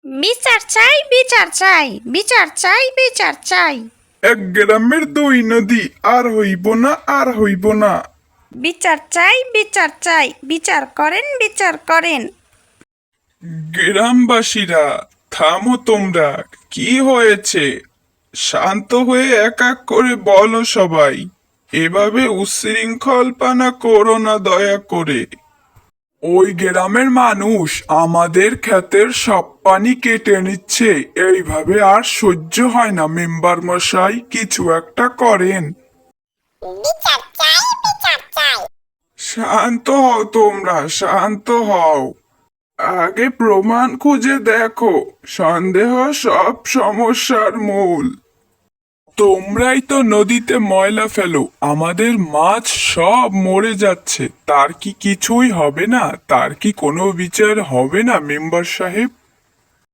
বিচার চাই, বিচার চাই, বিচার চাই, বিচার চাই। এক গ্রামের দুই নদী, আর হইব না, আর হইব না। বিচার চাই, বিচার চাই, বিচার করেন, বিচার করেন। গ্রামবাসীরা, থামো তোমরা। কি হয়েছে? শান্ত হয়ে এক এক করে বলো সবাই। এভাবে উচ্ছৃঙ্খলপনা করো না দয়া করে। ওই গ্রামের মানুষ আমাদের ক্ষেতের সব পানি কেটে নিচ্ছে। এইভাবে আর সহ্য হয় না মেম্বার মশাই, কিছু একটা করেন। বিচার চাই, বিচার চাই। শান্ত হও তোমরা, শান্ত হও। আগে প্রমাণ খুঁজে দেখো। সন্দেহ সব সমস্যার মূল। তোমরাই তো নদীতে ময়লা ফেলো, আমাদের মাছ সব মরে যাচ্ছে। তার কি কিছুই হবে না? তার কি কোনো বিচার হবে না মেম্বার সাহেব?